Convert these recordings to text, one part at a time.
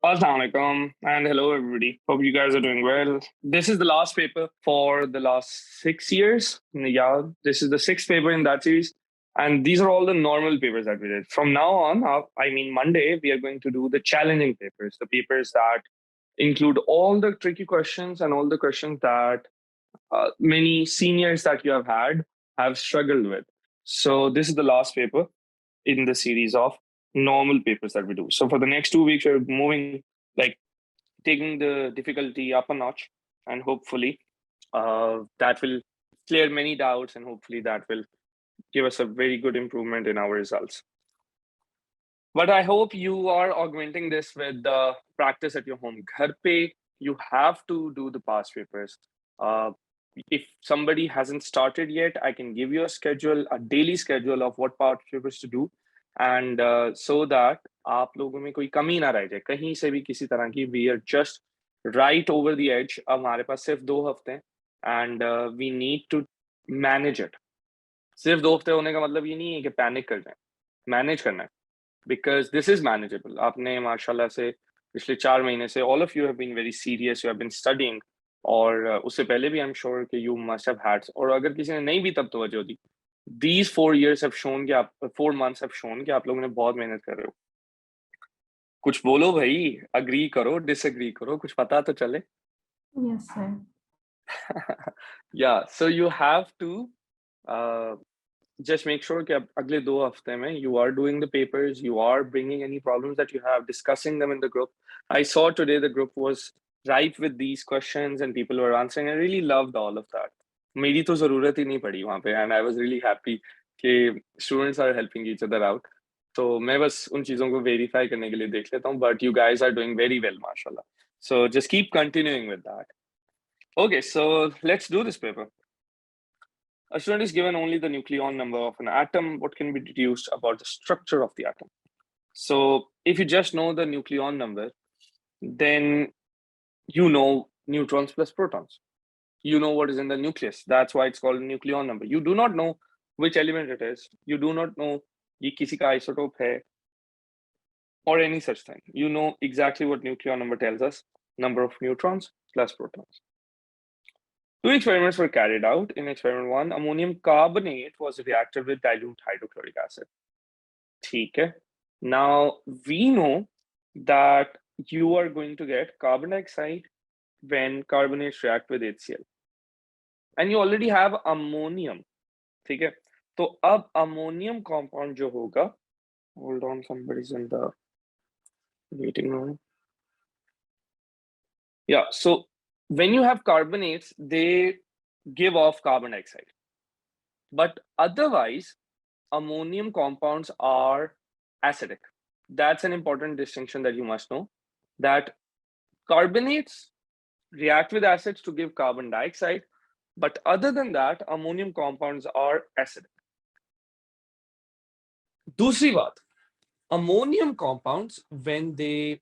Assalamualaikum and hello everybody. Hope you guys are doing well. This is the last paper for the last 6 years. Yeah, this is the sixth paper in that series. And these are all the normal papers that we did. From now on, Monday, we are going to do the challenging papers, the papers that include all the tricky questions and all the questions that many seniors that you have had have struggled with. So this is the last paper in the series of normal papers that we do. So for the next 2 weeks, we're moving, like taking the difficulty up a notch, and hopefully that will clear many doubts, and hopefully that will give us a very good improvement in our results. But I hope you are augmenting this with the practice at your home. Ghar pe, you have to do the past papers. If somebody hasn't started yet, I can give you a schedule, a daily schedule of what past papers to do, and so that आप लोगों में कोई कमी ना रह जाए कहीं से भी किसी तरह की. We are just right over the edge. अब हमारे पास सिर्फ 2 हफ्ते हैं, and we need to manage it. सिर्फ 2 हफ्ते होने का मतलब ये नहीं है कि पैनिक कर जाए. मैनेज करना है, because this is manageable. आपने माशाल्लाह से पिछले 4 महीने से all of you have been very serious, you have been studying, और उससे पहले भी I'm sure कि you must have had, और अगर किसी ने नहीं भी तब तवज्जो दी, these 4 years have shown कि आप 4 months have shown कि आप लोगों ने बहुत मेहनत कर रहे हो. कुछ बोलो भाई, agree करो, disagree करो, कुछ पता तो चले. Yes, sir. Yeah, so you have to just make sure कि अब अगले 2 हफ्ते में you are doing the papers, you are bringing any problems that you have, discussing them in the group. I saw today the group was ripe with these questions and people were answering. I really loved all of that. मेरी तो ज़रूरत ही नहीं पड़ी वहाँ पे, and I was really happy कि students are helping each other out. तो मैं बस उन चीज़ों को verify करने के लिए देख लेता हूँ, but you guys are doing very well, mashallah. So just keep continuing with that. Okay, so let's do this paper. A student is given only the nucleon number of an atom. What can be deduced about the structure of the atom? So if you just know the nucleon number, then you know neutrons plus protons. You know what is in the nucleus. That's why it's called a nucleon number. You do not know which element it is. You do not know ये किसी का isotope है or any such thing. You know exactly what nucleon number tells us. Number of neutrons plus protons. 2 experiments were carried out. In experiment 1, ammonium carbonate was reacted with dilute hydrochloric acid. Okay. Now we know that you are going to get carbon dioxide when carbonates react with HCl. And you already have ammonium. Okay. So अब ammonium compound जो होगा, hold on, somebody's in the waiting room. Yeah, so when you have carbonates, they give off carbon dioxide. But otherwise, ammonium compounds are acidic. That's an important distinction that you must know, that carbonates react with acids to give carbon dioxide, but other than that, ammonium compounds are acidic. दूसरी बात, ammonium compounds, when they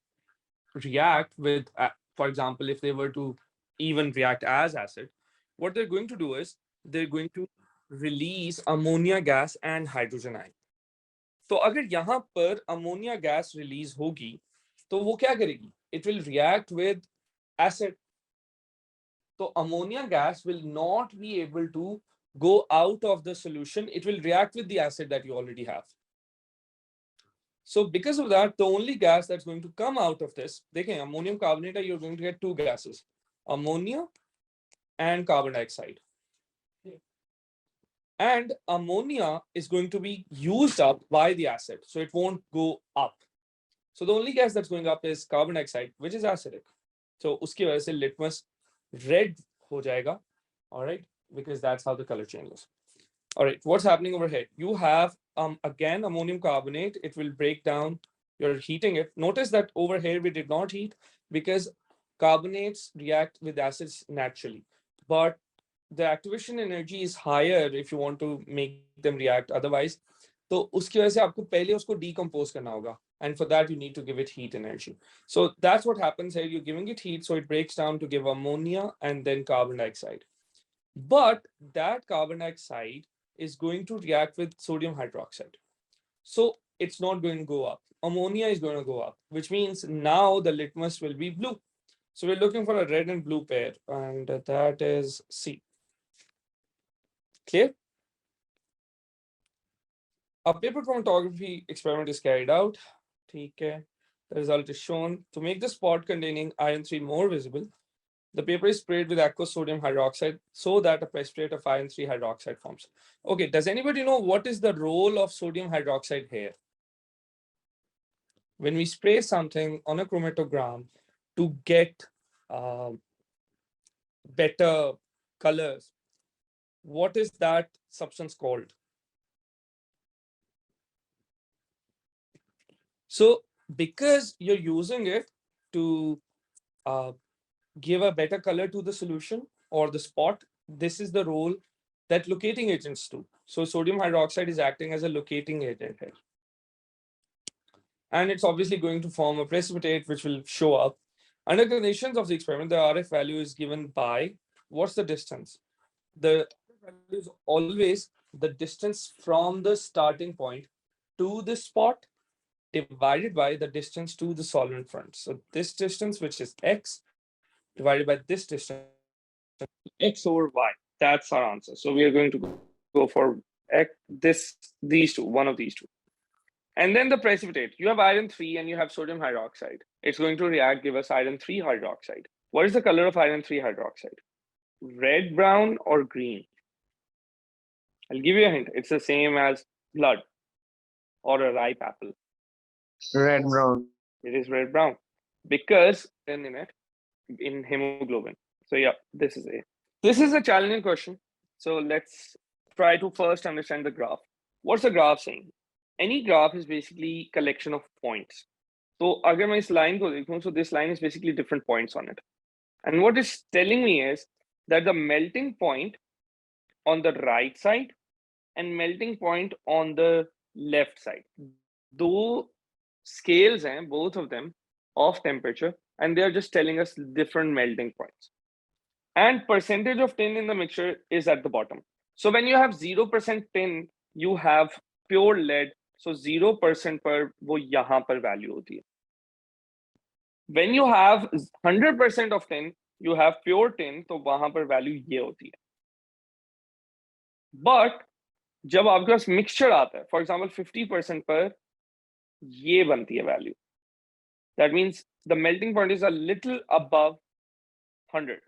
react with, for example, if they were to even react as acid, what they're going to do is they're going to release ammonia gas and hydrogen ion. तो अगर यहाँ पर ammonia gas release होगी, तो वो क्या करेगी? It will react with acid. So ammonia gas will not be able to go out of the solution. It will react with the acid that you already have. So because of that, the only gas that's going to come out of this, देखें, ammonium carbonate, you're going to get 2 gases, ammonia and carbon dioxide. And ammonia is going to be used up by the acid, so it won't go up. So the only gas that's going up is carbon dioxide, which is acidic. So उसकी वजह से litmus red हो जाएगा, all right, because that's how the color changes. All right, what's happening over here? You have again ammonium carbonate. It will break down. You're heating it. Notice that over here we did not heat because carbonates react with acids naturally, but the activation energy is higher if you want to make them react. Otherwise, तो उसकी वजह से आपको पहले उसको decompose करना होगा, and for that you need to give it heat energy. So that's what happens here. You're giving it heat, so it breaks down to give ammonia and then carbon dioxide. But that carbon dioxide is going to react with sodium hydroxide. So it's not going to go up. Ammonia is going to go up, which means now the litmus will be blue. So we're looking for a red and blue pair, and that is C. Clear? A paper chromatography experiment is carried out. Okay. The result is shown. To make the spot containing iron 3 more visible, the paper is sprayed with aqueous sodium hydroxide so that a precipitate of iron 3 hydroxide forms. Okay, does anybody know what is the role of sodium hydroxide here? When we spray something on a chromatogram to get better colors, what is that substance called? So because you're using it to uh, give a better color to the solution or the spot, this is the role that locating agents do. So sodium hydroxide is acting as a locating agent here. And it's obviously going to form a precipitate which will show up. Under conditions of the experiment, the RF value is given by what's the distance? The value is always the distance from the starting point to the spot divided by the distance to the solvent front. So this distance, which is x, divided by this distance, x over y. That's our answer. So we are going to go for these two, one of these two. And then the precipitate. You have iron 3 and you have sodium hydroxide. It's going to react, give us iron 3 hydroxide. What is the color of iron 3 hydroxide? Red, brown, or green? I'll give you a hint. It's the same as blood or a ripe apple. Red brown. It is red brown because in it in hemoglobin. So yeah, this is A. This is a challenging question. So let's try to first understand the graph. What's the graph saying? Any graph is basically collection of points. So agar मैं इस line को देखूं, so this line is basically different points on it. And what it's telling me is that the melting point on the right side and melting point on the left side, दो scales हैं, both of them, of temperature, and they are just telling us different melting points. And percentage of tin in the mixture is at the bottom. So when you have 0% tin, you have pure lead. So 0% पर वो यहाँ पर value होती है. When you have 100% of tin, you have pure tin, तो वहां पर value ये होती है. But जब आपके पास mixture आता है, for example 50% पर ये बनती है value. That means the melting point is a little above 100.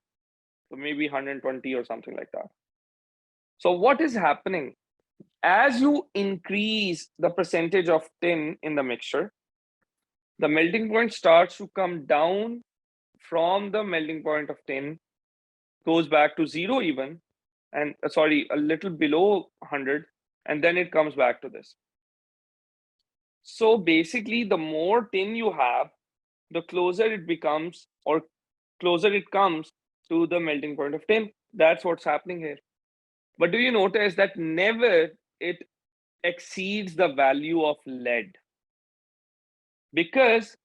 So maybe 120 or something like that. So what is happening? As you increase the percentage of tin in the mixture, the melting point starts to come down from the melting point of tin, goes back to 0 even, and sorry, a little below 100, and then it comes back to this. So basically, the more tin you have, the closer it becomes, or closer it comes to the melting point of tin. That's what's happening here. But do you notice that never it exceeds the value of lead? Because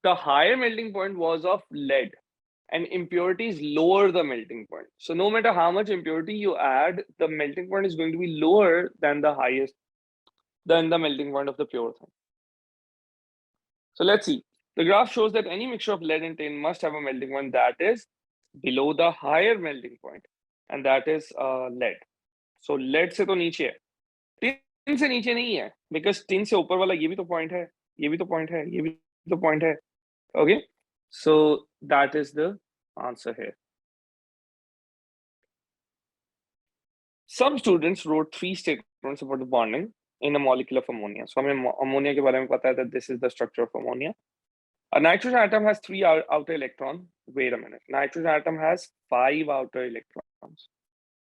the higher melting point was of lead and impurities lower the melting point. So no matter how much impurity you add, the melting point is going to be lower than the highest, than the melting point of the pure thing. So let's see. The graph shows that any mixture of lead and tin must have a melting point that is below the higher melting point, and that is lead. So lead से तो नीचे है, tin से नीचे नहीं है, because tin से ऊपर वाला ये भी तो point है, ये भी तो point है, ये भी तो point है. Okay, so that is the answer here. Some students wrote 3 statements about the bonding in a molecule of ammonia. So हमें ammonia के बारे में पता है that this is the structure of ammonia. A nitrogen atom has 3 outer electrons. Wait a minute. Nitrogen atom has 5 outer electrons.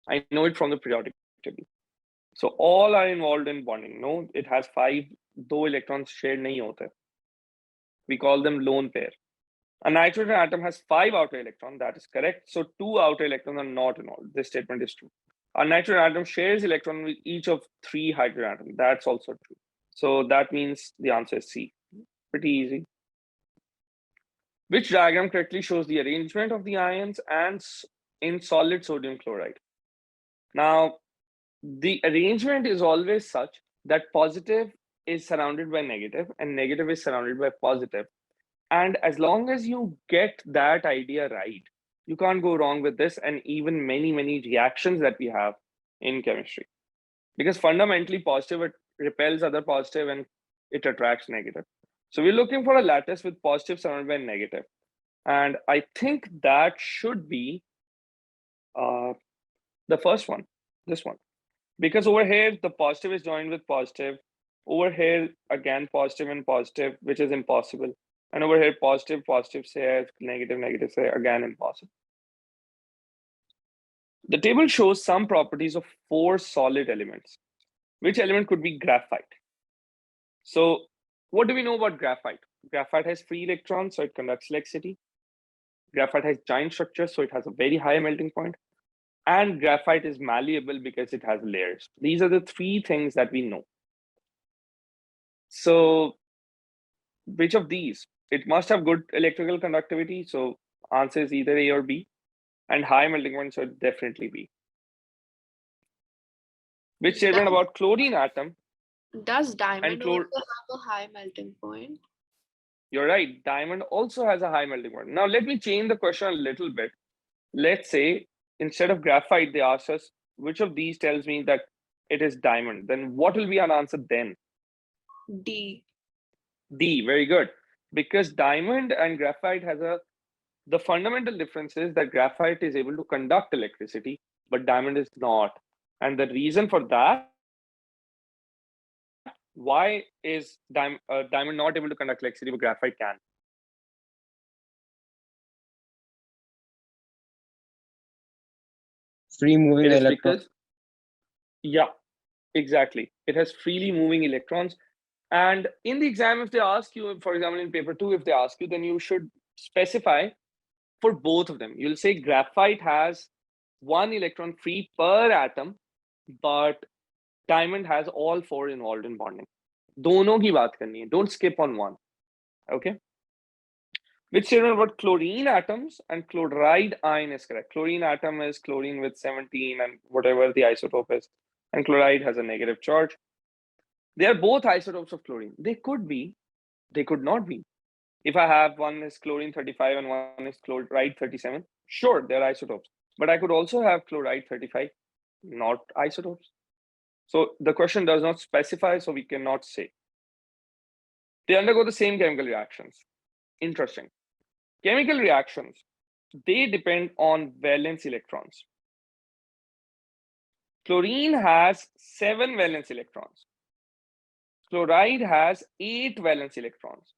I know it from the periodic table. So all are involved in bonding. No, it has 5. 2 electrons shared नहीं होते. We call them lone pair. A nitrogen atom has 5 outer electrons. That is correct. So 2 outer electrons are not involved. This statement is true. A nitrogen atom shares electron with each of 3 hydrogen atoms. That's also true. So that means the answer is C. Pretty easy. Which diagram correctly shows the arrangement of the ions and in solid sodium chloride? Now, the arrangement is always such that positive is surrounded by negative and negative is surrounded by positive. And as long as you get that idea right, you can't go wrong with this and even many, many reactions that we have in chemistry. Because fundamentally, positive it repels other positive and it attracts negative. So we're looking for a lattice with positive surrounded by negative. And I think that should be the first one, this one. Because over here, the positive is joined with positive. Over here, again, positive and positive, which is impossible. And over here, positive, positive says, negative, negative say, again, impossible. The table shows some properties of 4 solid elements. Which element could be graphite? So what do we know about graphite? Graphite has free electrons, so it conducts electricity. Graphite has giant structure, so it has a very high melting point. And graphite is malleable because it has layers. These are the 3 things that we know. So which of these? It must have good electrical conductivity, so answer is either A or B. And high melting point, so it's definitely B. Which statement about chlorine atom? Does diamond also have a high melting point? You're right, diamond also has a high melting point. Now let me change the question a little bit. Let's say instead of graphite, they ask us which of these tells me that it is diamond. Then what will be our answer then? D. D, very good. Because diamond and graphite has the fundamental difference is that graphite is able to conduct electricity, but diamond is not. And the reason for that, why is diamond not able to conduct electricity, but graphite can? Free moving electrons. Because, yeah, exactly. It has freely moving electrons. And in the exam, if they ask you, for example, in paper 2, if they ask you, then you should specify for both of them. You'll say graphite has 1 electron free per atom, but diamond has all 4 involved in bonding. दोनों की बात करनी है. Don't skip on one. Okay. Which statement about chlorine atoms and chloride ion is correct? Chlorine atom is chlorine with 17 and whatever the isotope is, and chloride has a negative charge. They are both isotopes of chlorine. They could be, they could not be. If I have one is chlorine 35 and one is chloride 37, sure, they're isotopes. But I could also have chloride 35, not isotopes. So the question does not specify, so we cannot say. They undergo the same chemical reactions. Interesting. Chemical reactions, they depend on valence electrons. Chlorine has 7 valence electrons. Chloride has 8 valence electrons.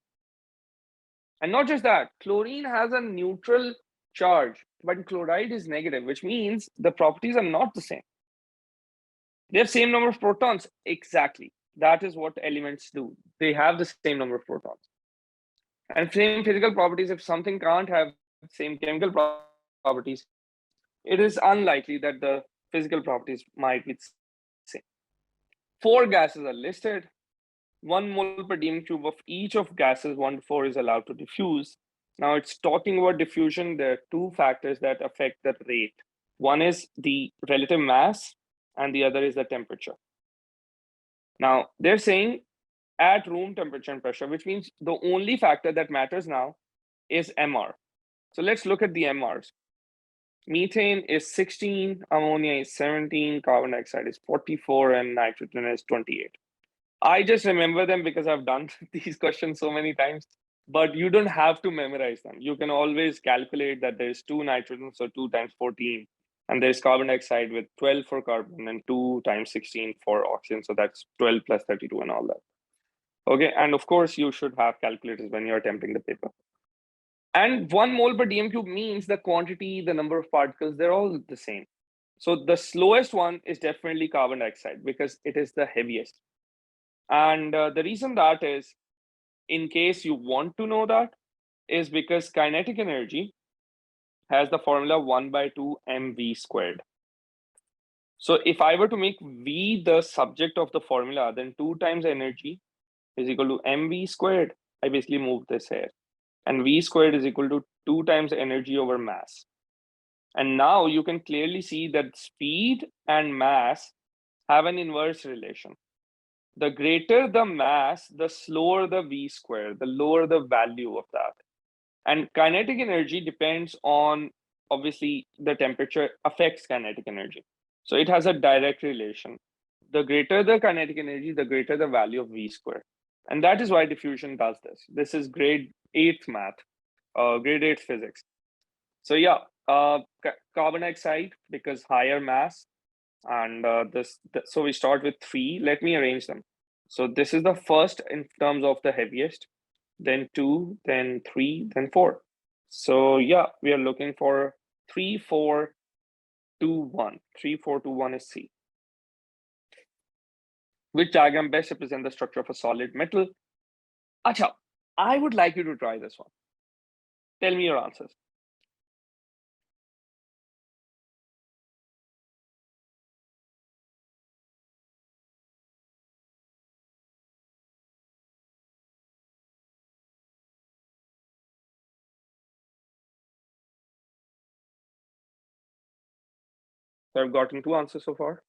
And not just that, chlorine has a neutral charge, but chloride is negative, which means the properties are not the same. They have same number of protons. Exactly. That is what elements do. They have the same number of protons. And same physical properties, if something can't have same chemical properties, it is unlikely that the physical properties might be the same. 4 gases are listed. 1 mole per dm cube of each of gases 1 to 4 is allowed to diffuse. Now it's talking about diffusion. There are 2 factors that affect the rate. One is the relative mass and the other is the temperature. Now they're saying at room temperature and pressure, which means the only factor that matters now is MR. So let's look at the MRs. Methane is 16, ammonia is 17, carbon dioxide is 44, and nitrogen is 28. I just remember them because I've done these questions so many times, but you don't have to memorize them. You can always calculate that there's 2 nitrogen, so 2 times 14, and there's carbon dioxide with 12 for carbon and 2 times 16 for oxygen. So that's 12 plus 32 and all that. Okay, and of course you should have calculators when you're attempting the paper. And 1 mole per dm cube means the quantity, the number of particles, they're all the same. So the slowest one is definitely carbon dioxide because it is the heaviest. And the reason that is, in case you want to know that, is because kinetic energy has the formula 1/2 mv squared. So if I were to make V the subject of the formula, then 2 times energy is equal to mv squared. I basically moved this here. And V squared is equal to 2 times energy over mass. And now you can clearly see that speed and mass have an inverse relation. the greater the mass, the slower the v square, the lower the value of that. And kinetic energy depends on, obviously, the temperature affects kinetic energy. So it has a direct relation. The greater the kinetic energy, the greater the value of v square. And that is why diffusion does this. This is grade 8th math, grade 8th physics. So yeah, carbon dioxide, because higher mass, and so we start with 3. Let me arrange them. So this is the first in terms of the heaviest, then 2, then 3, then 4. So yeah, we are looking for 3, 4, 2, 1. 3, 4, 2, 1 is C. Which diagram best represents the structure of a solid metal? Acha, I would like you to try this one. Tell me your answers. So I've gotten 2 answers so far.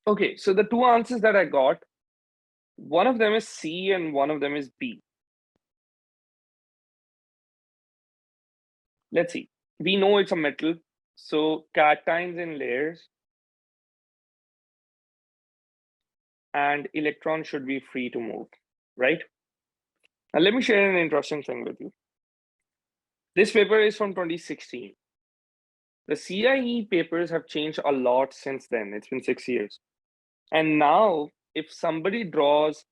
Okay, so the 2 answers that I got, one of them is C and one of them is B. Let's see. We know it's a metal, so cations in layers and electrons should be free to move, right? Now let me share an interesting thing with you. This paper is from 2016. The CIE papers have changed a lot since then. It's been 6 years. And now, if somebody draws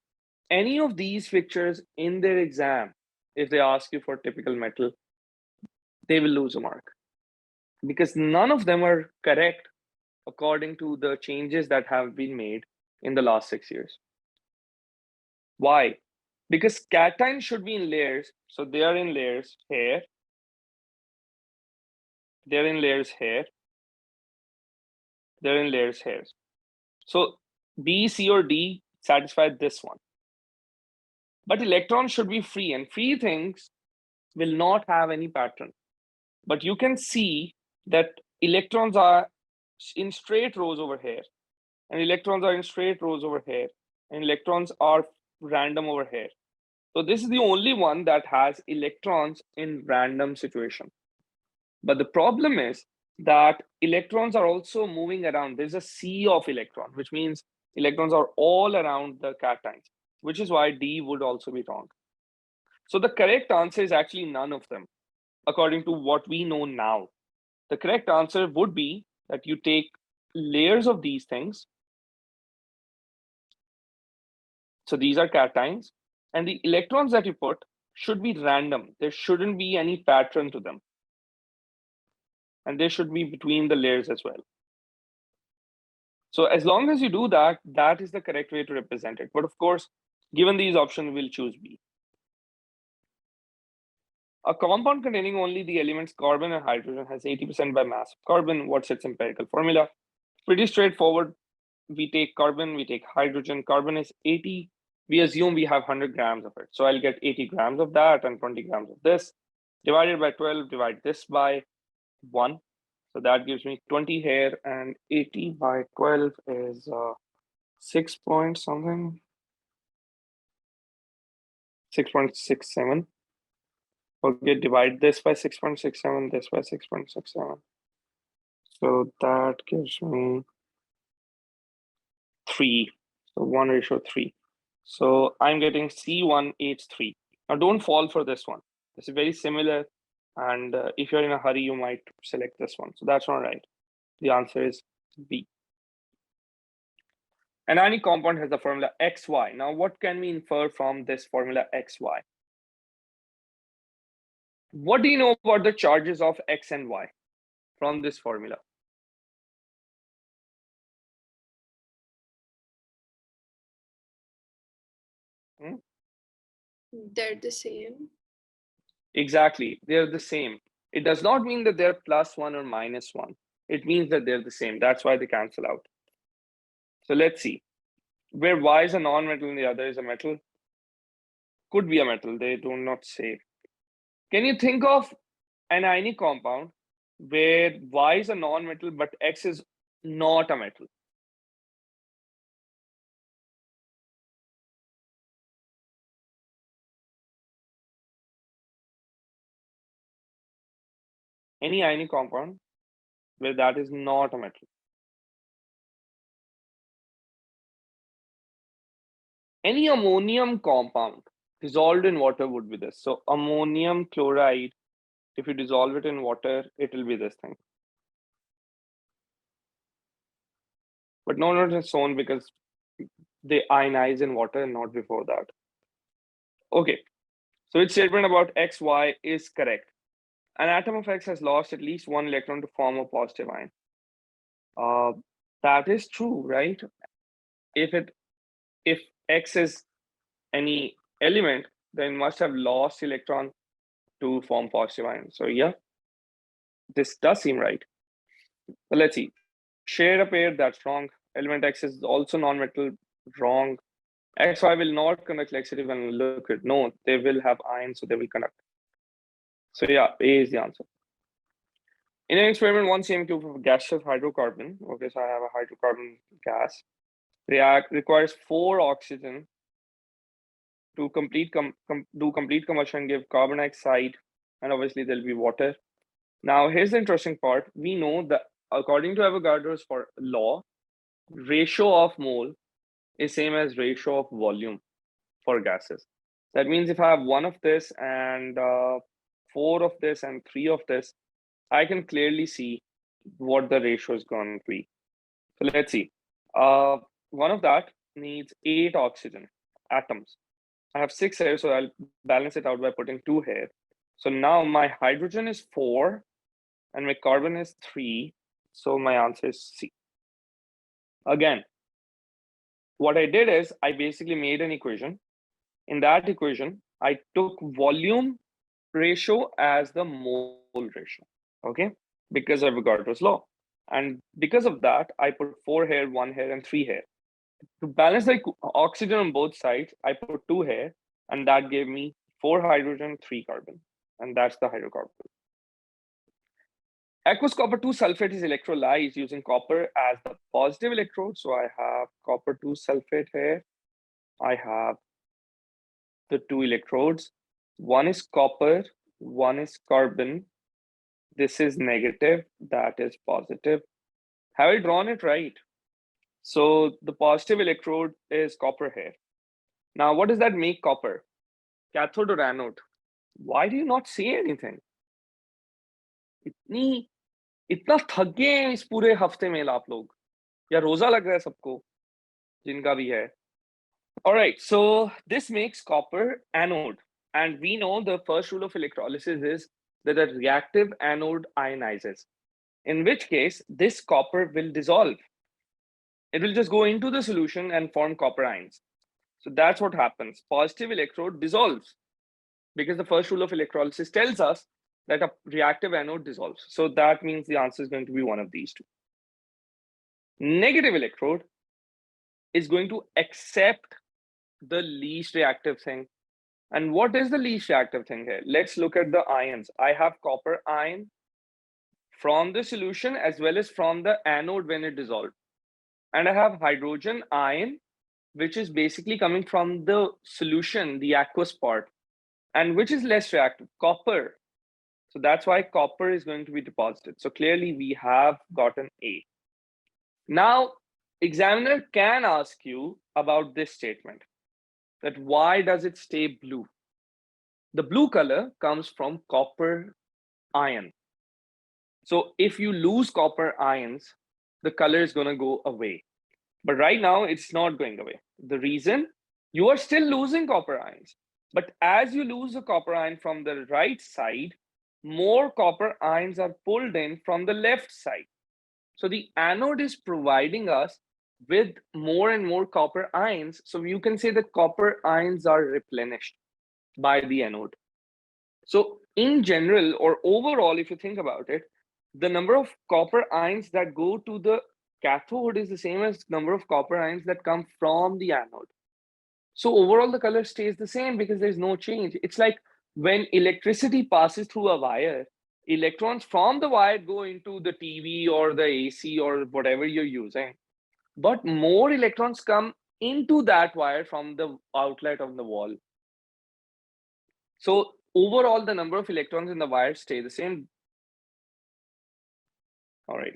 any of these pictures in their exam, if they ask you for typical metal, they will lose a mark. Because none of them are correct according to the changes that have been made in the last 6 years. Why? Because cations should be in layers. So they are in layers here. They're in layers here. They're in layers here. So B, C, or D satisfy this one. But electrons should be free, and free things will not have any pattern. But you can see that electrons are in straight rows over here, and electrons are in straight rows over here, and electrons are random over here. So this is the only one that has electrons in random situation. But the problem is that electrons are also moving around. There's a sea of electrons, which means electrons are all around the cations, which is why D would also be wrong. So the correct answer is actually none of them, according to what we know now. The correct answer would be that you take layers of these things. So these are cations, and the electrons that you put should be random. There shouldn't be any pattern to them. And they should be between the layers as well. So as long as you do that, that is the correct way to represent it. But of course, given these options, we'll choose B. A compound containing only the elements carbon and hydrogen has 80% by mass of carbon. What's its empirical formula? Pretty straightforward. We take carbon, we take hydrogen. Carbon is 80. We assume we have 100 grams of it. So I'll get 80 grams of that and 20 grams of this. Divided by 12, divide this by 1. So that gives me 20 here, and 80 by 12 is 6 point something. 6.67. Okay, divide this by 6.67, this by 6.67. So that gives me 3. So 1:3. So I'm getting C1H3. Now don't fall for this one. This is very similar. And if you're in a hurry, you might select this one. So that's not right. The answer is B. An ionic compound has the formula XY. Now, what can we infer from this formula XY? What do you know about the charges of X and Y from this formula? They're the same. Exactly, they're the same. It does not mean that they're +1 or -1. it means that they're the same. That's why they cancel out. So let's see. Where Y is a non-metal and the other is a metal. Could be a metal, they do not say. Can you think of an ionic compound where Y is a non-metal but X is not a metal? Any ionic compound where that is not a metal. Any ammonium compound dissolved in water would be this. So ammonium chloride, if you dissolve it in water, it will be this thing. But no, not its own, because they ionize in water and not before that. Okay, so its statement about X, Y is correct. An atom of X has lost at least one electron to form a positive ion. That is true, right? If X is any element, then it must have lost electron to form positive ion. So yeah, this does seem right. But let's see. Share a pair, that's wrong. Element X is also non-metal, wrong. XY will not conduct electricity when liquid. No, they will have ions, so they will conduct. So yeah, A is the answer. In an experiment, 1 cm³ of gaseous hydrocarbon, okay, so I have a hydrocarbon gas, requires 4 oxygen to do complete combustion, give carbon dioxide, and obviously there'll be water. Now, here's the interesting part. We know that according to Avogadro's law, ratio of mole is same as ratio of volume for gases. That means if I have 1 of this and 4 of this and 3 of this, I can clearly see what the ratio is going to be. So let's see. 1 of that needs 8 oxygen atoms. I have 6 here, so I'll balance it out by putting 2 here. So now my hydrogen is 4 and my carbon is 3. So my answer is C. Again, what I did is I basically made an equation. In that equation, I took volume ratio as the mole ratio, okay? Because of Avogadro's law. And because of that, I put 4 here, 1 here, and 3 here. To balance the oxygen on both sides, I put 2 here, and that gave me 4 hydrogen, 3 carbon. And that's the hydrocarbon. Aqueous copper 2 sulfate is electrolyzed using copper as the positive electrode. So I have copper 2 sulfate here. I have the 2 electrodes. One is copper, one is carbon. This is negative, that is positive. Have I drawn it right? So the positive electrode is copper here. Now, what does that make copper? Cathode or anode? Why do you not say anything? इतना थक गए हैं इस पूरे हफ्ते में आप लोग, या रोजा लग रहा है सबको, जिनका भी है. All right, so this makes copper anode, and we know the first rule of electrolysis is that a reactive anode ionizes, in which case this copper will dissolve. It will just go into the solution and form copper ions. So that's what happens. Positive electrode dissolves because the first rule of electrolysis tells us that a reactive anode dissolves. So that means the answer is going to be one of these two. Negative electrode is going to accept the least reactive thing. And what is the least reactive thing here? Let's look at the ions. I have copper ion from the solution as well as from the anode when it dissolved. And I have hydrogen ion, which is basically coming from the solution, the aqueous part. And which is less reactive? Copper. So that's why copper is going to be deposited. So clearly we have gotten A. Now, examiner can ask you about this statement, that why does it stay blue? The blue color comes from copper ion. So if you lose copper ions, the color is going to go away. But right now, it's not going away. The reason, you are still losing copper ions. But as you lose the copper ion from the right side, more copper ions are pulled in from the left side. So the anode is providing us with more and more copper ions. So you can say that copper ions are replenished by the anode. So in general or overall, if you think about it, the number of copper ions that go to the cathode is the same as number of copper ions that come from the anode. So overall, the color stays the same because there's no change. It's like when electricity passes through a wire, electrons from the wire go into the TV or the AC or whatever you're using, but more electrons come into that wire from the outlet of the wall. So overall, the number of electrons in the wire stay the same. All right.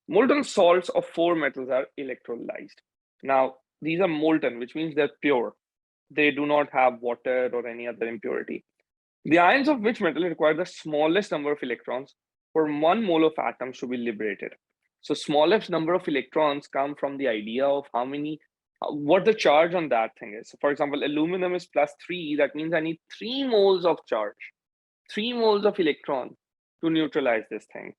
Molten salts of 4 metals are electrolyzed. Now, these are molten, which means they're pure. They do not have water or any other impurity. The ions of which metal require the smallest number of electrons for 1 mole of atoms to be liberated. So smallest number of electrons come from the idea of how many, what the charge on that thing is. So for example, aluminum is +3. That means I need 3 moles of charge, 3 moles of electron to neutralize this thing.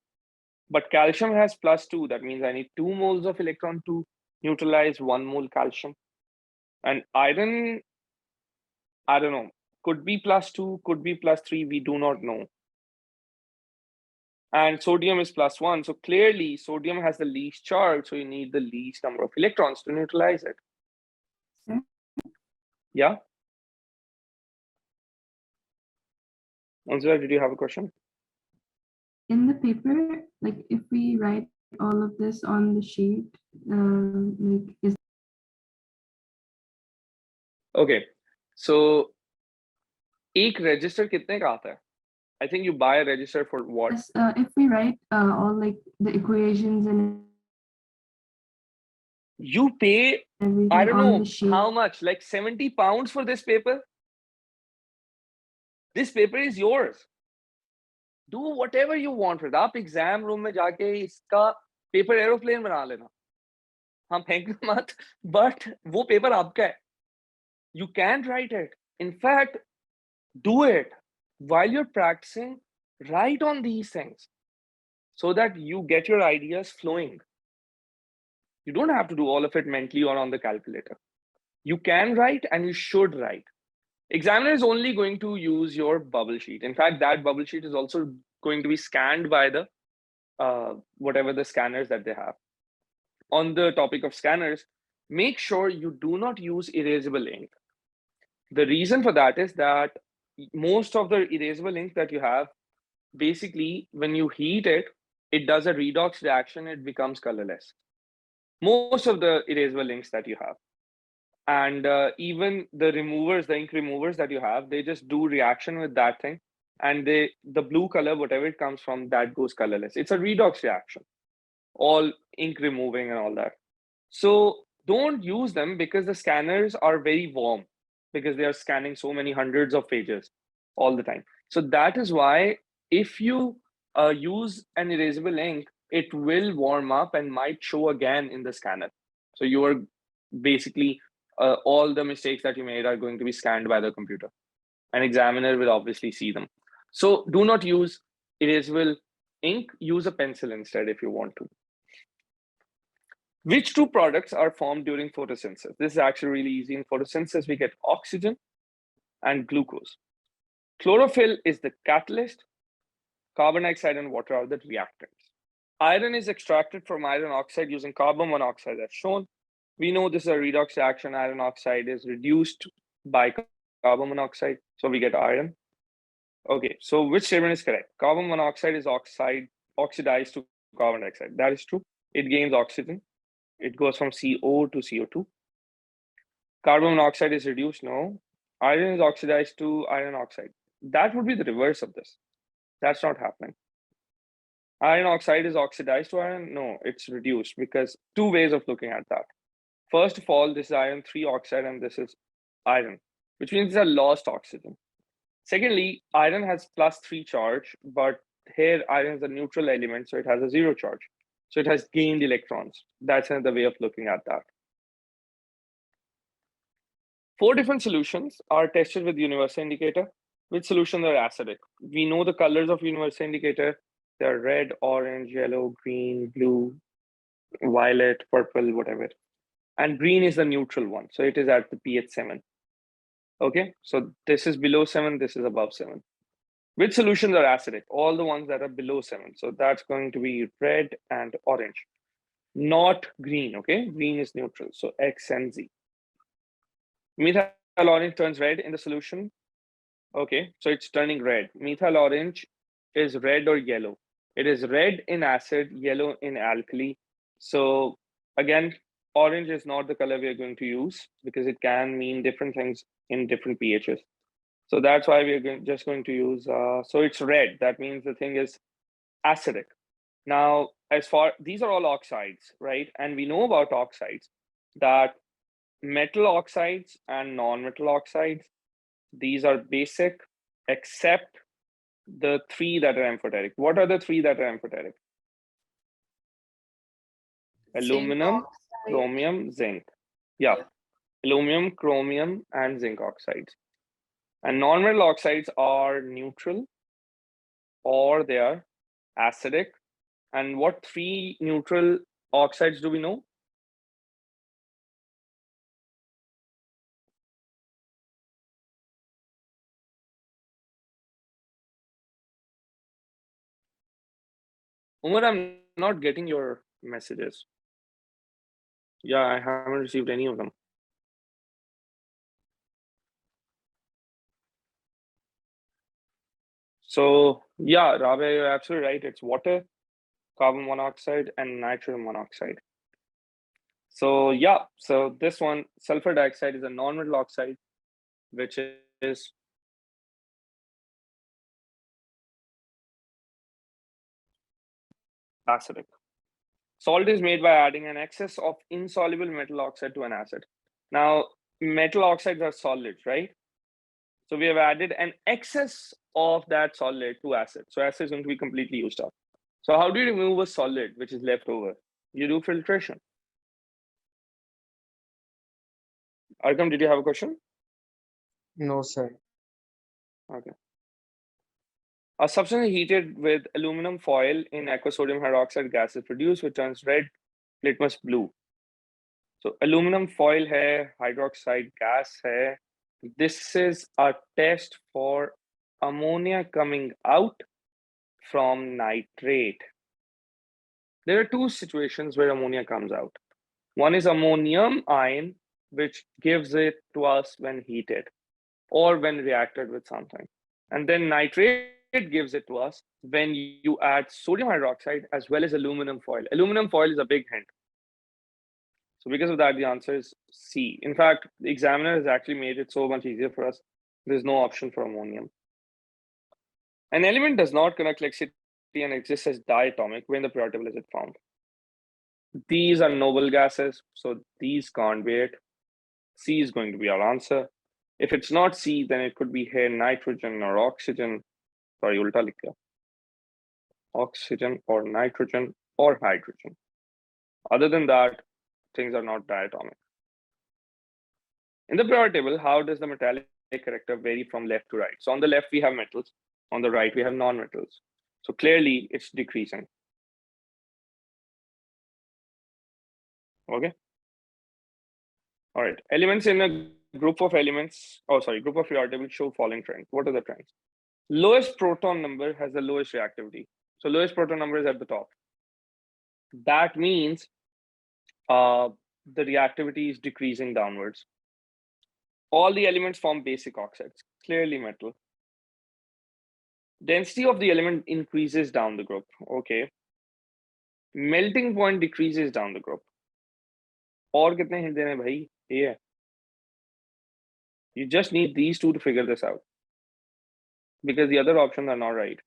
But calcium has +2. That means I need 2 moles of electron to neutralize 1 mole calcium. And iron, I don't know, could be +2, could be +3. We do not know. And sodium is +1. So clearly sodium has the least charge. So you need the least number of electrons to neutralize it. Yeah. Anzula, did you have a question? In the paper, like if we write all of this on the sheet, like is Okay. So एक register कितने का आता है? I think you buy a register for what? yes, if we write all like the equations and You pay, everything I don't on know the sheet. how much, like 70 pounds for this paper? This paper is yours. Do whatever you want with. आप exam room में जाके इसका paper aeroplane बना लेना. हाँ फेंकना मत, but वो paper आपका है. You can write it. In fact, do it while you're practicing. Write on these things so that you get your ideas flowing. You don't have to do all of it mentally or on the calculator. You can write and you should write. Examiner is only going to use your bubble sheet. In fact, that bubble sheet is also going to be scanned by the whatever the scanners that they have. On the topic of scanners, make sure you do not use erasable ink. The reason for that is that most of the erasable ink that you have, basically, when you heat it, it does a redox reaction, it becomes colorless. Most of the erasable inks that you have. And even the removers, the ink removers that you have, they just do reaction with that thing. And the blue color, whatever it comes from, that goes colorless. It's a redox reaction, all ink removing and all that. So don't use them because the scanners are very warm because they are scanning so many hundreds of pages all the time. So that is why if you use an erasable ink, it will warm up and might show again in the scanner. So you are basically all the mistakes that you made are going to be scanned by the computer. An examiner will obviously see them. So do not use erasable ink, use a pencil instead if you want to. Which two products are formed during photosynthesis? This is actually really easy. In photosynthesis, we get oxygen and glucose. Chlorophyll is the catalyst. Carbon dioxide and water are the reactants. Iron is extracted from iron oxide using carbon monoxide as shown. We know this is a redox reaction. Iron oxide is reduced by carbon monoxide, so we get iron. Okay, so which statement is correct? Carbon monoxide is oxidized to carbon dioxide. That is true. It gains oxygen. It goes from CO to CO2. Carbon monoxide is reduced. No. Iron is oxidized to iron oxide. That would be the reverse of this. That's not happening. Iron oxide is oxidized to iron. No, it's reduced because two ways of looking at that. First of all, this is iron 3 oxide and this is iron, which means it's a lost oxygen. Secondly, iron has +3 charge, but here iron is a neutral element, so it has a 0 charge. So it has gained electrons. That's another way of looking at that. 4 different solutions are tested with universal indicator. Which solutions are acidic? We know the colors of universal indicator. They're red, orange, yellow, green, blue, violet, purple, whatever. And green is the neutral one. So it is at the pH 7. Okay, so this is below 7, this is above 7. Which solutions are acidic? All the ones that are below 7. So that's going to be red and orange, not green, okay? Green is neutral, so X and Z. Methyl orange turns red in the solution. Okay, so it's turning red. Methyl orange is red or yellow. It is red in acid, yellow in alkali. So again, orange is not the color we are going to use because it can mean different things in different pHs. So that's why we're just going to use, so it's red. That means the thing is acidic. Now, these are all oxides, right? And we know about oxides that metal oxides and non-metal oxides, these are basic except the 3 that are amphoteric. What are the 3 that are amphoteric? Aluminum, chromium, zinc. Yeah. Aluminum, chromium, and zinc oxides. And non-metal oxides are neutral or they are acidic. And what 3 neutral oxides do we know? Umar, I'm not getting your messages. Yeah, I haven't received any of them. So yeah, Rabe, you're absolutely right. It's water, carbon monoxide, and nitrogen monoxide. So yeah, so this one, sulfur dioxide, is a non-metal oxide, which is acidic. Salt is made by adding an excess of insoluble metal oxide to an acid. Now, metal oxides are solids, right? So we have added an excess of that solid to acid. So acid is going to be completely used up. So how do you remove a solid which is left over? You do filtration. Arkham, did you have a question? No, sir. Okay. A substance heated with aluminum foil in aquasodium hydroxide gas is produced, which turns red litmus blue. So aluminum foil hai, hydroxide gas hai. This is a test for ammonia coming out from nitrate. There are 2 situations where ammonia comes out. One is ammonium ion, which gives it to us when heated or when reacted with something. And then nitrate gives it to us when you add sodium hydroxide as well as aluminum foil. Aluminum foil is a big hint. So because of that, the answer is C. In fact, the examiner has actually made it so much easier for us. There's no option for ammonium. An element does not conduct electricity and exists as diatomic when the periodic table is it found. These are noble gases, so these can't be it. C is going to be our answer. If it's not C, then it could be here nitrogen or oxygen. Sorry, ulta likha. Oxygen or nitrogen or hydrogen. Other than that, things are not diatomic. In the periodic table, how does the metallic character vary from left to right? So on the left, we have metals. On the right, we have non-metals. So clearly, it's decreasing. Okay. All right. Elements in a group of elements, group of periodic table show following trends. What are the trends? Lowest proton number has the lowest reactivity. So lowest proton number is at the top. That means the reactivity is decreasing downwards. All the elements form basic oxides, clearly metal. Density of the element increases down the group. Okay. Melting point decreases down the group. और कितने hint देने भाई? Yeah. You just need these 2 to figure this out because the other options are not right.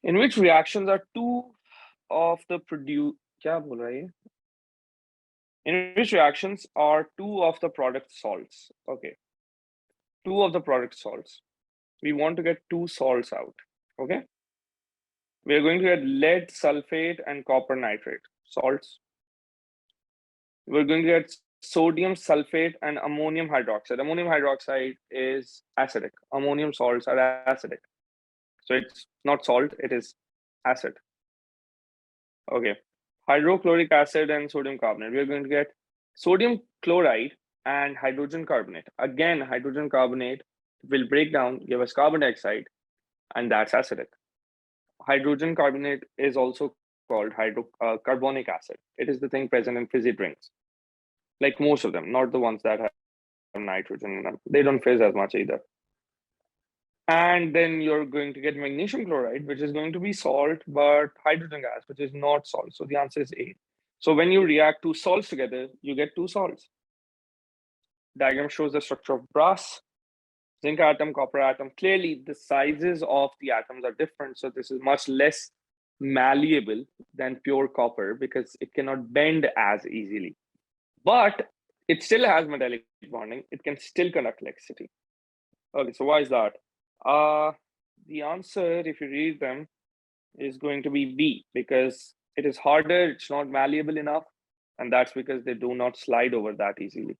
In which reactions are 2 of the क्या बोल रहा है? In which reactions are 2 of the product salts? Okay. 2 of the product salts. We want to get 2 salts out. Okay. We are going to get lead sulfate and copper nitrate salts. We're going to get sodium sulfate and ammonium hydroxide. Ammonium hydroxide is acidic. Ammonium salts are acidic. So it's not salt, it is acid. Okay. Hydrochloric acid and sodium carbonate. We're going to get sodium chloride and hydrogen carbonate. Again, hydrogen carbonate will break down, give us carbon dioxide, and that's acidic. Hydrogen carbonate is also called carbonic acid. It is the thing present in fizzy drinks, like most of them, not the ones that have nitrogen in them. They don't fizz as much either. And then you're going to get magnesium chloride, which is going to be salt, but hydrogen gas, which is not salt. So the answer is A. So when you react two salts together, you get two salts. Diagram shows the structure of brass, zinc atom, copper atom. Clearly, the sizes of the atoms are different. So this is much less malleable than pure copper because it cannot bend as easily. But it still has metallic bonding. It can still conduct electricity. Okay, so why is that? The answer, if you read them, is going to be B, because it is harder, it's not malleable enough, and that's because they do not slide over that easily.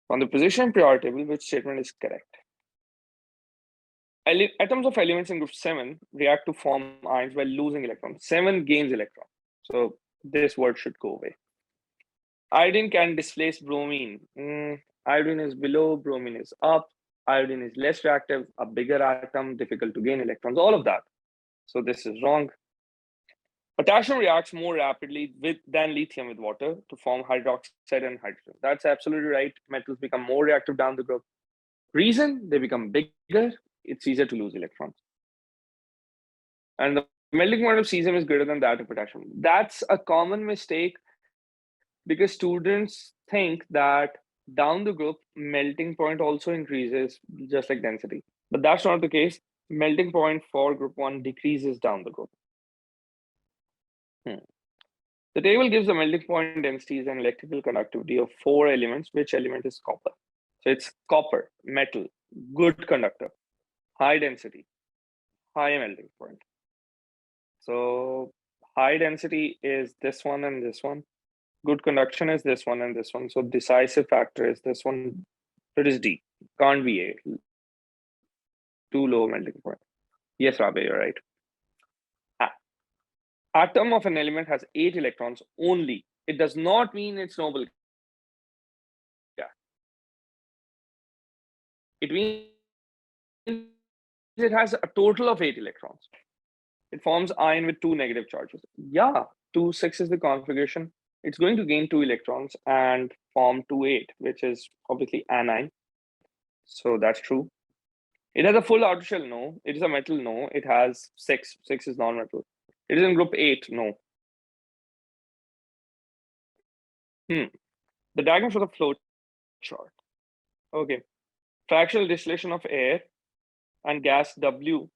On the position periodic table, which statement is correct? Atoms of elements in group 7 react to form ions while losing electrons. 7 gains electrons. So this word should go away. Iodine can displace bromine. Iodine is below, bromine is up. Iodine is less reactive, a bigger atom, difficult to gain electrons, all of that. So this is wrong. Potassium reacts more rapidly than lithium with water to form hydroxide and hydrogen. That's absolutely right. Metals become more reactive down the group. Reason, they become bigger, it's easier to lose electrons. And the melting point of cesium is greater than that of potassium. That's a common mistake because students think that down the group, melting point also increases just like density. But that's not the case. Melting point for group 1 decreases down the group. The table gives the melting point densities and electrical conductivity of 4 elements. Which element is copper? So it's copper, metal, good conductor, high density, high melting point. So high density is this one and this one. Good conduction is this one and this one. So decisive factor is this one. It is D. Can't be A. Too low melting point. Yes, Rabe, you're right. Atom of an element has 8 electrons only. It does not mean it's noble gas. It means it has a total of 8 electrons. It forms ion with 2 negative charges. Yeah, 2,6 is the configuration. It's going to gain 2 electrons and form 2,8, which is obviously anion. So that's true. It has a full outer shell, no. It is a metal, no. It has 6. 6 is non-metal. It is in group 8, no. The diagram shows a flow chart. Okay. Fractional distillation of air and gas W.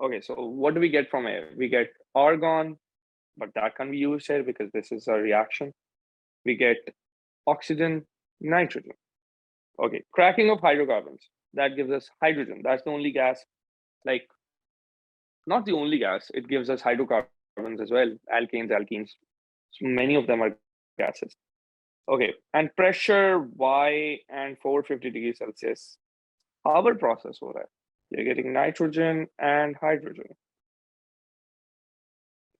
Okay, so what do we get from air? We get argon, but that can be used here because this is a reaction. We get oxygen, nitrogen. Okay, cracking of hydrocarbons. That gives us hydrogen. That's the only gas, like, not the only gas. It gives us hydrocarbons as well, alkanes, alkenes. So many of them are gases. Okay, and pressure Y and 450 degrees Celsius. Our process हो रहा है. You're getting nitrogen and hydrogen.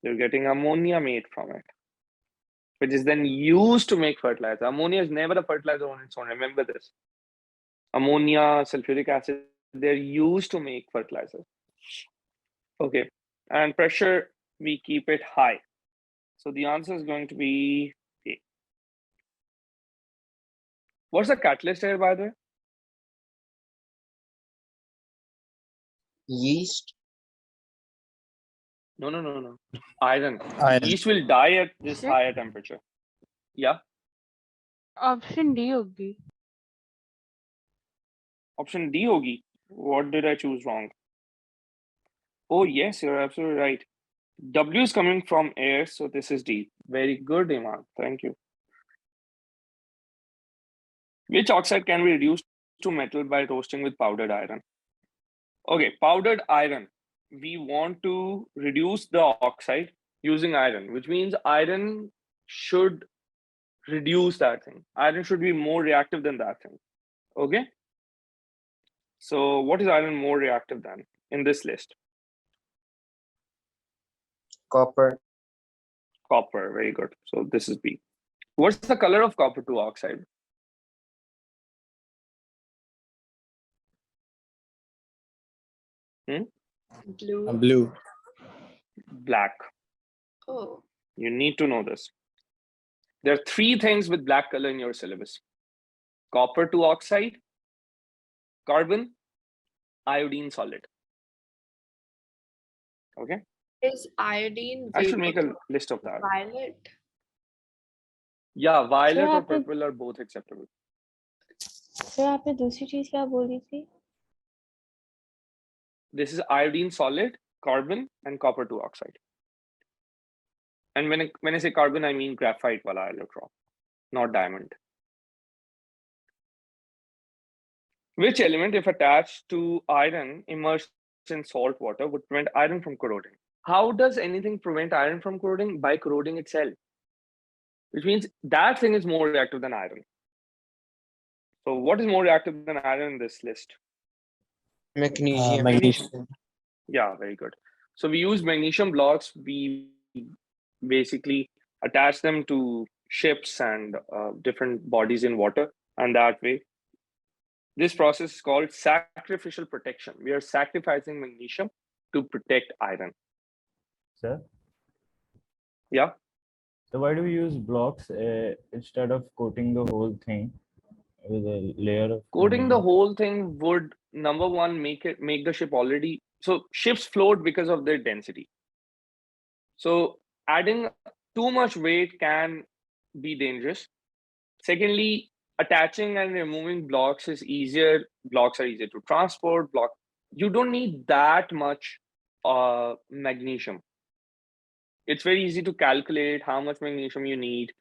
You're getting ammonia made from it, which is then used to make fertilizer. Ammonia is never a fertilizer on its own. Remember this. Ammonia, sulfuric acid, they're used to make fertilizer. Okay, and pressure, we keep it high. So the answer is going to be A. What's the catalyst here, by the way? Yeast. No. Iron. Iron. Yeast will die at this higher temperature. Yeah. Option D होगी. Option D hogi. What did I choose wrong? Oh, yes, you're absolutely right. W is coming from air, so this is D. Very good, Iman. Thank you. Which oxide can be reduced to metal by roasting with powdered iron? Okay, powdered iron. We want to reduce the oxide using iron, which means iron should reduce that thing. Iron should be more reactive than that thing. Okay? So what is iron more reactive than in this list? Copper. Copper, very good. So this is B. What's the color of copper 2 oxide? Blue. Blue. Black. Oh. You need to know this. There are 3 things with black color in your syllabus: copper 2 oxide, carbon, iodine solid. Okay. Is iodine I should make a list of that. violet? Yeah, violet or आपने purple are both acceptable. Sir आपने दूसरी चीज क्या बोली थी? This is iodine solid, carbon, and copper 2 oxide. And when I say carbon, I mean graphite wala electron, not diamond. Which element, if attached to iron immersed in salt water, would prevent iron from corroding? How does anything prevent iron from corroding? By corroding itself. Which means that thing is more reactive than iron. So what is more reactive than iron in this list? Magnesium. Magnesium. Yeah, very good. So we use magnesium blocks. We basically attach them to ships and different bodies in water. And that way, this process is called sacrificial protection. We are sacrificing magnesium to protect iron. Sir, Yeah. so why do we use blocks instead of coating the whole thing with a layer of Coating the magnesium? whole thing would, number one, make the ship already. So ships float because of their density. So adding too much weight can be dangerous. Secondly, attaching and removing blocks is easier. Blocks are easier to transport. You don't need that much magnesium. It's very easy to calculate how much magnesium you need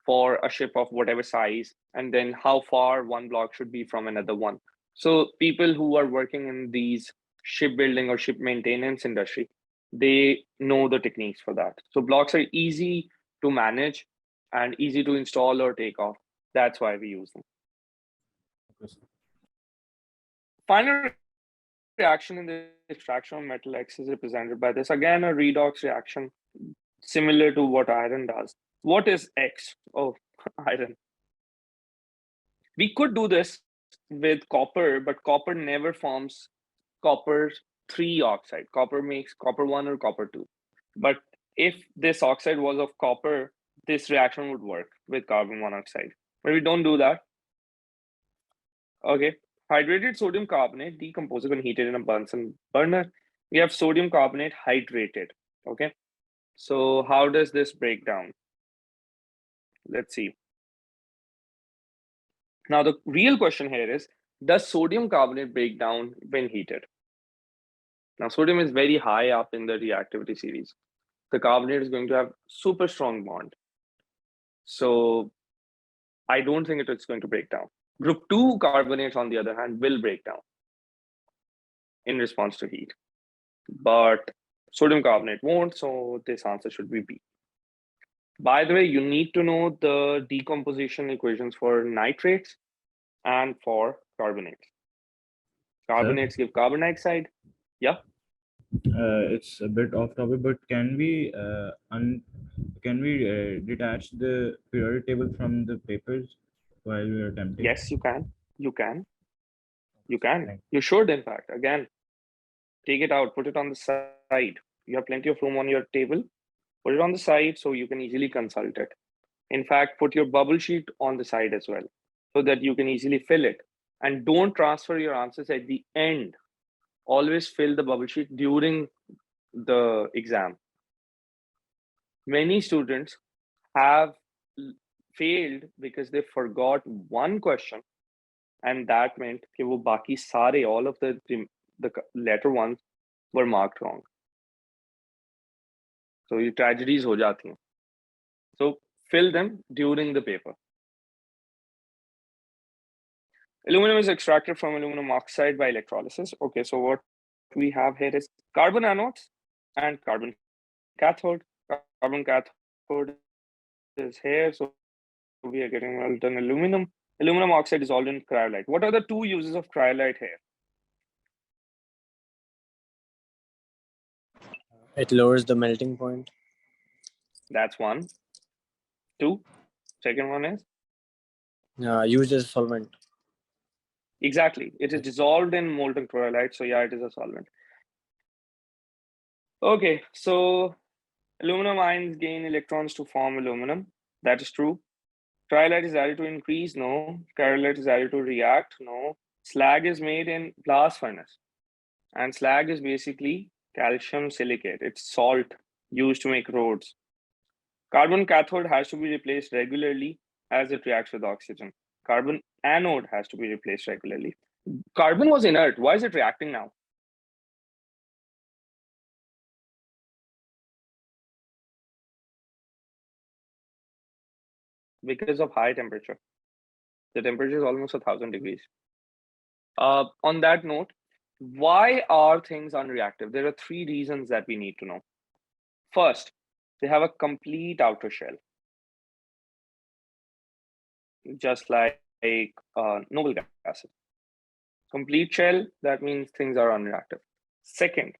for a ship of whatever size, and then how far one block should be from another one. So people who are working in these shipbuilding or ship maintenance industry, they know the techniques for that. So blocks are easy to manage and easy to install or take off. That's why we use them. Final reaction in the extraction of metal X is represented by this. Again, a redox reaction similar to what iron does. What is X? Oh, iron. We could do this with copper, but copper never forms copper 3 oxide. Copper makes copper 1 or copper 2. But if this oxide was of copper, this reaction would work with carbon monoxide. But we don't do that. Okay. Hydrated sodium carbonate decomposes when heated in a Bunsen burner. We have sodium carbonate hydrated. Okay. So how does this break down? Let's see. Now, the real question here is, does sodium carbonate break down when heated? Now, sodium is very high up in the reactivity series. The carbonate is going to have super strong bond. So I don't think it's going to break down. Group 2 carbonates, on the other hand, will break down in response to heat. But sodium carbonate won't, so this answer should be B. By the way, you need to know the decomposition equations for nitrates and for carbonates. Carbonates give carbon dioxide. Yeah. It's a bit off topic, but can we detach the periodic table from the papers while we are attempting? Yes, you can. You can. You can. Thank You should, in fact. Again, take it out, put it on the side. You have plenty of room on your table. Put it on the side so you can easily consult it. In fact, put your bubble sheet on the side as well so that you can easily fill it. And don't transfer your answers at the end. Always fill the bubble sheet during the exam. Many students have failed because they forgot one question, and that meant कि वो बाकी सारे, all of the latter ones were marked wrong. So ये tragedies हो जाती हैं. So fill them during the paper. Aluminum is extracted from aluminum oxide by electrolysis. Okay, so what we have here is carbon anodes and carbon cathode. Carbon cathode is here, so we are getting molten aluminum. Aluminum oxide dissolved in cryolite. What are the 2 uses of cryolite here? It lowers the melting point. That's 1. 2. Second one is? Used as a solvent. Exactly. It is dissolved in molten chloride. So yeah, it is a solvent. Okay, so aluminum ions gain electrons to form aluminum. That is true. Cryolite is added to increase. No. Cryolite is added to react. No. Slag is made in blast furnace. And slag is basically calcium silicate. It's salt used to make roads. Carbon cathode has to be replaced regularly as it reacts with oxygen. Carbon anode has to be replaced regularly. Carbon was inert. Why is it reacting now? Because of high temperature. The temperature is almost 1,000 degrees. On that note, why are things unreactive? There are three reasons that we need to know. First, they have a complete outer shell, just like noble acid. Complete shell, that means things are unreactive. Second,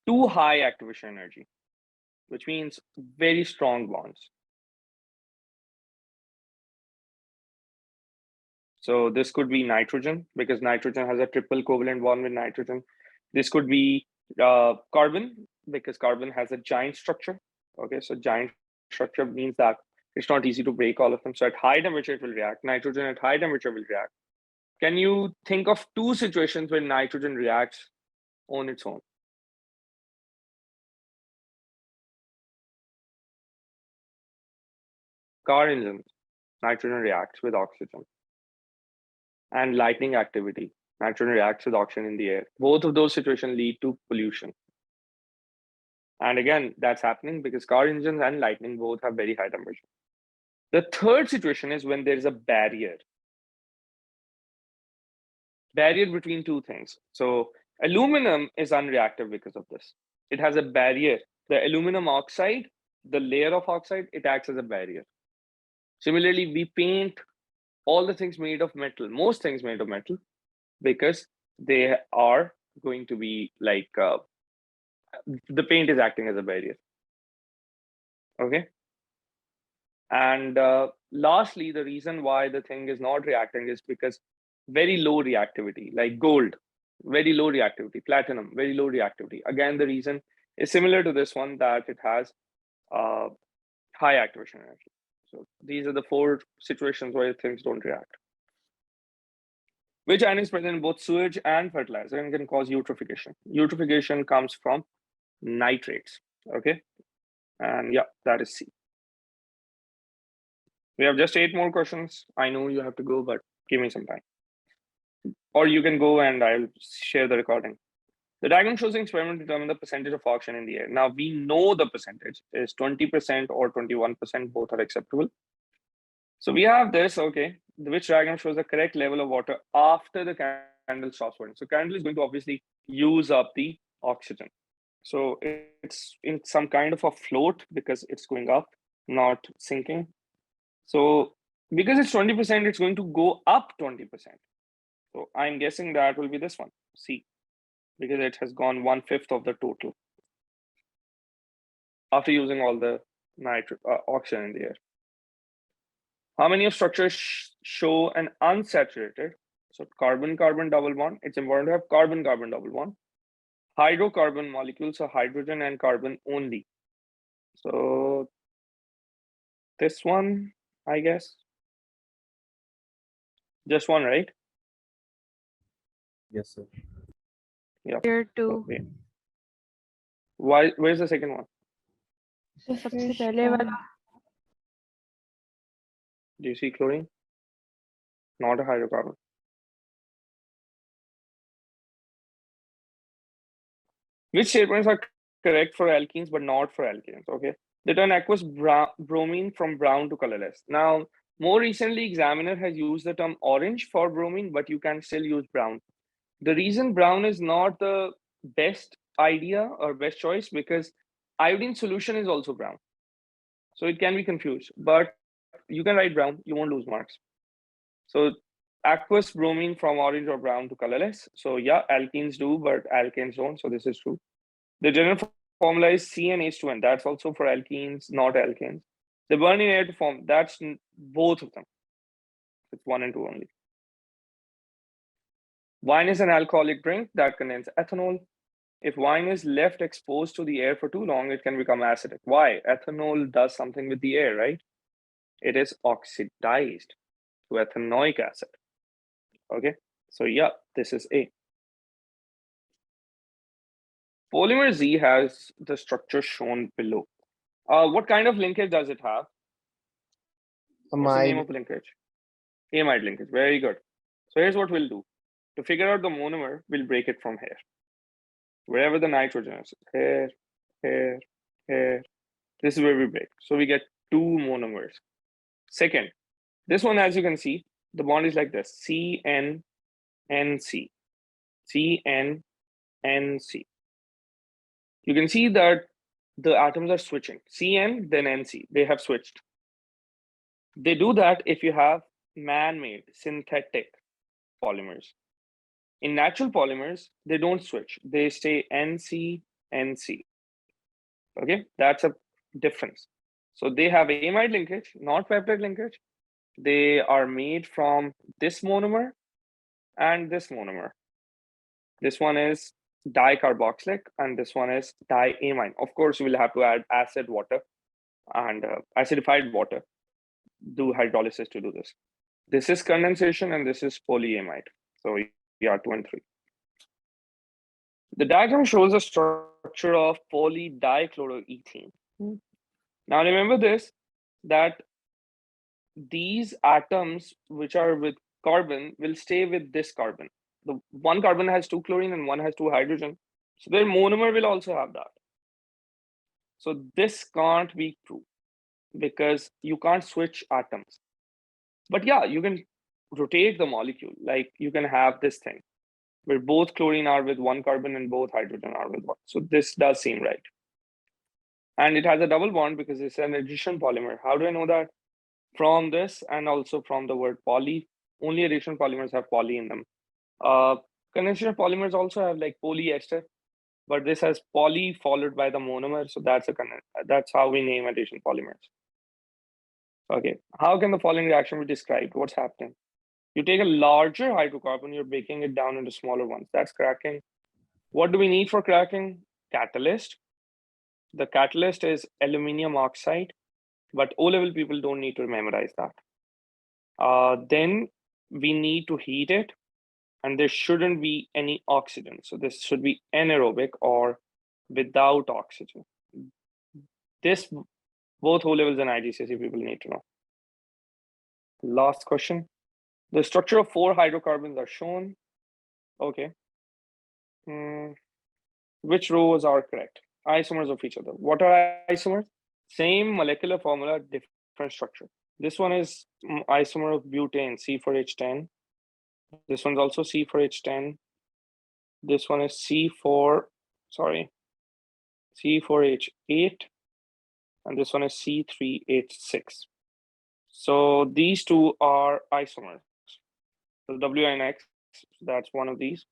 too high activation energy, which means very strong bonds. So this could be nitrogen, because nitrogen has a triple covalent bond with nitrogen. This could be carbon, because carbon has a giant structure. Okay, so giant structure means that it's not easy to break all of them. So at high temperature, it will react. Nitrogen at high temperature will react. Can you think of two situations when nitrogen reacts on its own? Car engines, nitrogen reacts with oxygen. And lightning activity, nitrogen reacts with oxygen in the air. Both of those situations lead to pollution. And again, that's happening because car engines and lightning both have very high temperature. The third situation is when there's a barrier between two things. So aluminum is unreactive because of this. It has a barrier. The aluminum oxide, the layer of oxide, it acts as a barrier. Similarly, we paint all the things made of metal, most things made of metal, because they are going to be like, the paint is acting as a barrier. Okay. And lastly, the reason why the thing is not reacting is because very low reactivity, like gold, very low reactivity, platinum, very low reactivity. Again, the reason is similar to this one, that it has high activation energy. So these are the four situations where things don't react. Which ion is present in both sewage and fertilizer and can cause eutrophication? Eutrophication comes from nitrates. Okay. And yeah, that is C. We have just 8 more questions. I know you have to go, but give me some time. Or you can go and I'll share the recording. The diagram shows an experiment to determine the percentage of oxygen in the air. Now we know the percentage is 20% or 21%, both are acceptable. So we have this, okay, which diagram shows the correct level of water after the candle stops burning. So candle is going to obviously use up the oxygen. So it's in some kind of a float because it's going up, not sinking. So because it's 20%, it's going to go up 20%. So I'm guessing that will be this one, C, because it has gone 1/5 of the total after using all the oxygen in the air. How many of structures show an unsaturated? So carbon-carbon double bond. It's important to have carbon-carbon double bond. Hydrocarbon molecules are hydrogen and carbon only. So this one, I guess. Just one, right? Yes, sir. Yeah. Tier 2. Okay. Why? Where's the second one? तो सबसे Fish पहले वाला pond. Do you see chlorine? Not a hydrocarbon. Which statements are correct for alkenes but not for alkanes? Okay. They turn aqueous bromine from brown to colorless. Now, more recently, examiner has used the term orange for bromine, but you can still use brown. The reason brown is not the best idea or best choice because iodine solution is also brown. So it can be confused, but you can write brown, you won't lose marks. So aqueous bromine from orange or brown to colorless. So yeah, alkenes do, but alkanes don't. So this is true. The general formula is CnH2n. That's also for alkenes, not alkanes. They burn in air to form. That's both of them. It's 1 and 2 only. Wine is an alcoholic drink that contains ethanol. If wine is left exposed to the air for too long, it can become acidic. Why? Ethanol does something with the air, right? It is oxidized to ethanoic acid. Okay, so yeah, this is A. Polymer Z has the structure shown below. What kind of linkage does it have? What's the name of linkage? Amide linkage. Very good. So here's what we'll do. To figure out the monomer, we'll break it from here. Wherever the nitrogen is, here, here, here. This is where we break. So we get 2 monomers. Second, this one, as you can see, the bond is like this: CN, NC, CN, NC. You can see that the atoms are switching. CN, then NC. They have switched. They do that if you have man-made synthetic polymers. In natural polymers, they don't switch. They stay NC, NC. Okay, that's a difference. So they have amide linkage, not peptide linkage. They are made from this monomer and this monomer. This one is dicarboxylic and this one is diamine. Of course, you will have to add acid water and acidified water, do hydrolysis to do this. This is condensation and this is polyamide. So yeah, 2 and 3. The diagram shows the structure of polydichloroethene. Now remember this, that these atoms which are with carbon will stay with this carbon. The one carbon has 2 chlorine and one has 2 hydrogen. So their monomer will also have that. So this can't be true because you can't switch atoms. But yeah, you can rotate the molecule. Like you can have this thing where both chlorine are with 1 carbon and both hydrogen are with 1. So this does seem right. And it has a double bond because it's an addition polymer. How do I know that? From this and also from the word poly. Only addition polymers have poly in them. Conventional polymers also have like polyester, but this has poly followed by the monomer. So that's how we name addition polymers. Okay, how can the following reaction be described? What's happening? You take a larger hydrocarbon, you're breaking it down into smaller ones. That's cracking. What do we need for cracking? Catalyst. The catalyst is aluminium oxide, but O-level people don't need to memorize that. Then we need to heat it, and there shouldn't be any oxygen. So this should be anaerobic or without oxygen. This, both O-levels and IGCSE people need to know. Last question. The structure of 4 hydrocarbons are shown. Okay. Which rows are correct? Isomers of each other. What are isomers? Same molecular formula, different structure. This one is isomer of butane, C4H10. This one's also C4H10. This one is C4H8. And this one is C3H6. So these 2 are isomers. So WNX, that's one of these.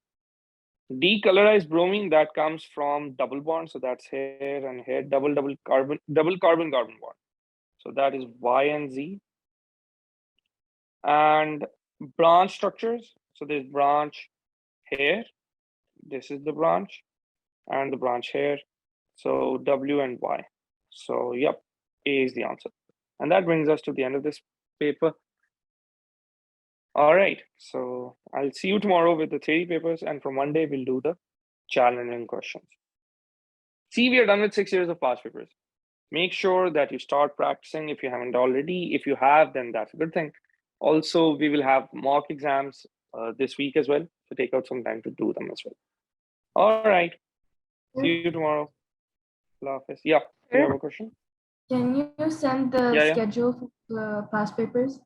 Decolorized bromine, that comes from double bond. So that's here and here, double carbon bond. So that is Y and Z. And branch structures. So there's branch here. This is the branch and the branch here. So W and Y. So yep, A is the answer. And that brings us to the end of this paper. All right, so I'll see you tomorrow with the theory papers, and from Monday we'll do the challenging questions. See, we are done with 6 years of past papers. Make sure that you start practicing if you haven't already. If you have, then that's a good thing. Also, we will have mock exams this week as well, so take out some time to do them as well. All right, see you tomorrow. Allah Hafiz. Yeah, you have a question? Can you send the schedule for the past papers?